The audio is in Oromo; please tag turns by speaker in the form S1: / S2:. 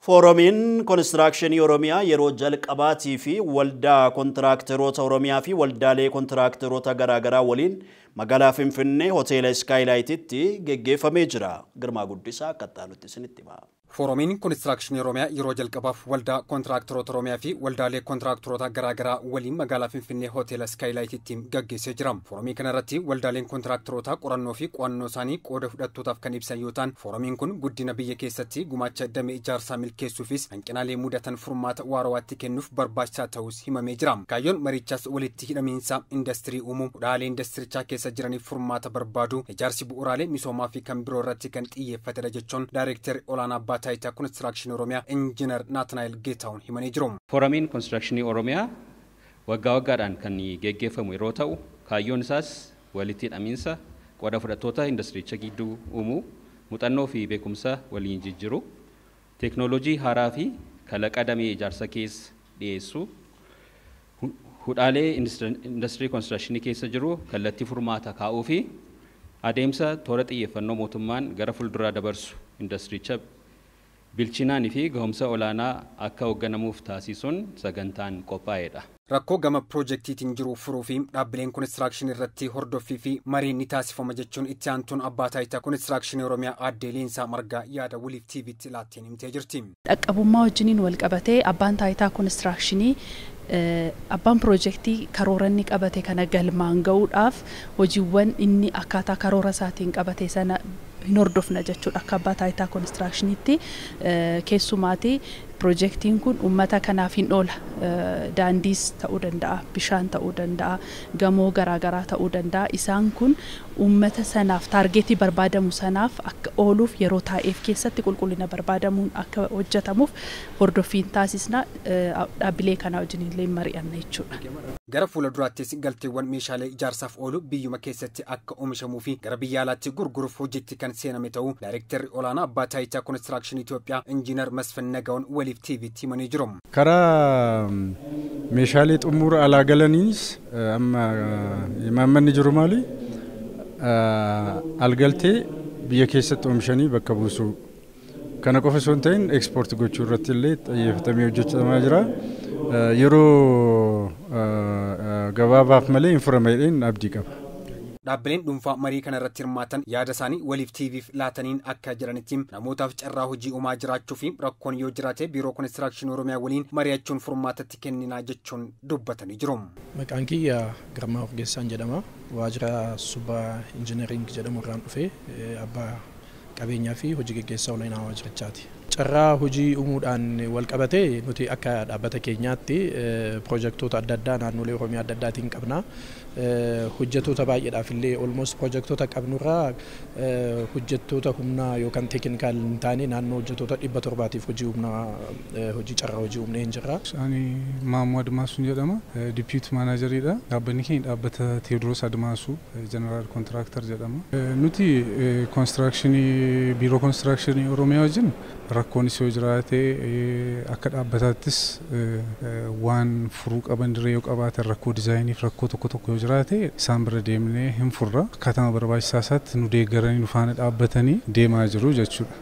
S1: Fooromiin Konistiraakshanii Oromiyaa yeroo jalqabaatii fi waldaa kontiraakteroota Oromiyaa fi waldaalee kontiraakteroota garaagaraa waliin magaalaa Finfinnee hoteela Skylight'tti geggeeffamee jira. Girmaa Guddisaa akka ta'utti isinitti hima.
S2: Fooromiin Konistiraakshanii Oromiyaa yeroo jalqabaaf waldaa kontiraakteroota Oromiyaa fi waldaalee kontiraakteroota garaagaraa waliin magaalaa Finfinnee hoteela Skylight'tti gaggeessee jira. Fooromii kanarratti waldaaleen kontiraakteroota qorannoo fi qo'annoo isaanii qooda fudhattootaaf kan ibsan yoo ta'an, fooromiin kun guddina biyya keessatti gumaacha damee ijaarsaa milkeessuufis hanqinaalee mudatan furmaata waarawwaatti kennuuf barbaachisaa ta'us himamee jira. Kaayyoon marichaas walitti hidhamiinsa industirii uumuu, kudhaalee industirichaa keessa jiraniif furmaata barbaadu, ijaarsi bu'uuraalee misoomaa fi kan biroo irratti kan xiyyeeffatedha jechuun Daayireektar Olaanaa Abbaa Taayitaa Konistiraakshanii Oromiyaa Injiinar Naatanaayil Geetahuun himanii jiru.
S3: Fooromiin Konistiraakshanii Oromiyaa waggaa waggaadhaan kan geggeeffamu yeroo ta'u, kaayyoon isaas walitti hidhamiinsa qooda fudhattoota industiricha gidduu uumuu, muuxannoo fi beekumsa waliin jijjiiruu, teknoolojii haaraa fi kalaqa damee ijaarsa keessa dhiyeessuu, hudhaalee industirii konistiraakshanii keessa jiru kallattii furmaata kaa'uu fi adeemsa toora xiyyeeffannoo mootummaan gara fuulduraa dabarsu industiricha bilchinaan fi gahumsa olaanaa akka hoogganamuuf taasisuun sagantaan qophaa'edha.
S2: Rakkoo gama piroojeektiitiin jiru furuu fi dhaabbileen konistiraakshanii irratti hordoffii fi mariin ni taasifama jechuun itti aantuun Abbaa Taayitaa Konistiraakshanii Oromiyaa Aadde Leensaa Margaa yaada waliif TV'tti laatteen himtee jirti.
S4: Dhaqqabummaa wajjiniin wal qabatee Abbaan Taayitaa Konistiraakshanii abbaan piroojeektii karoora inni qabate kana galmaan ga'uudhaaf hojiiwwan inni akkaataa karoora isaatiin qabate sana hin hordofna jechuudha. Akka Abbaa Taayitaa Konistiraakshiniitti keessumaatii piroojeektiin kun uummata kanaaf hin oola. Daandiis ta'uu danda'a, bishaan ta'uu danda'a, gamoo garaagaraa ta'uu danda'a. Isaan kun uummata sanaaf taargeetii barbaadamu sanaaf akka ooluuf yeroo taa'eef keessatti qulqullina barbaadamuun akka hojjetamuuf hordoffiin taasisna. Dhaabbilee kana wajjin illee mari'anna jechuudha.
S2: Gara fuulduraattis galteewwan meeshaalee ijaarsaaf oolu biyyuma keessatti akka oomishamuu fi gara biyya alaatti gurguruuf hojiitti kan seename ta'uu Daayireektarri Olaanaa Abbaa Taayitaa Konistiraakshanii Itoophiyaa Injiinar Masfin Nagaa'oon waliif TV'tti himanii jiru.
S5: Karaa meeshaalee xumura alaa galaniis amma imaammanni jiru maali? Algaltee biyya keessatti oomishanii bakka buusuu. Kana qofa osoo hin ta'in ekspoortii gochuu irratti illee xiyyeeffatamee hojjetamaa jira. Yeroo gabaabaaf malee hin furameedhaan abdii qaba.
S2: Dhaabbileen dhuunfaa marii kana irratti hirmaatan yaada isaanii waliif TV'f laataniin akka jiranitti namootaaf carraa hojii uumaa jiraachuu fi rakkoon yoo jiraate biiroo konistiraakshanii Oromiyaa waliin mari'achuun furmaatatti kenninaa jechuun dubbatanii jiru.
S6: Maqaan kiyya Girmaa Urgeessaan jedhama. Waajjira Subbaa Injiineriing jedhamu irraan dhufee abbaa qabeenyaa fi hojii gaggeessaa olaanaa waajjirichaati. Carraa hojii uumuudhaan wal qabatee nuti akka dhaabbata keenyaatti piroojeektoota adda addaa naannolee Oromiyaa adda addaatiin qabna. Hojjettoota baay'eedhaaf illee olmost piroojeektoota qabnurraa hojjettoota humnaa yookaan teeknikaal hin taane naannoo hojjettoota 700tiif hojii humnaa hojii carraa hojii uumnee hin jirra.
S7: Ani Maammoo Admaasuun jedhama. Dipiiti maanaajeriidha. Dhaabbanni keenya dhaabbata Teewodiroos Admaasuu Jeneraal Kontiraaktar jedhama. Nuti konistiraakshanii biiroo konistiraakshanii Oromiyaa wajjin rakkoon isoo jiraate akka dhaabbataattis waan furuu qaban diree yoo qabaatan rakkoo diizaayiniif rakkoo tokko yoo jiraate isaan bira deemnee hin furra. Akkaataa barbaachisaa isaatti nu deeggaranii nu faana dhaabbatanii deemaa jiru jechuudha.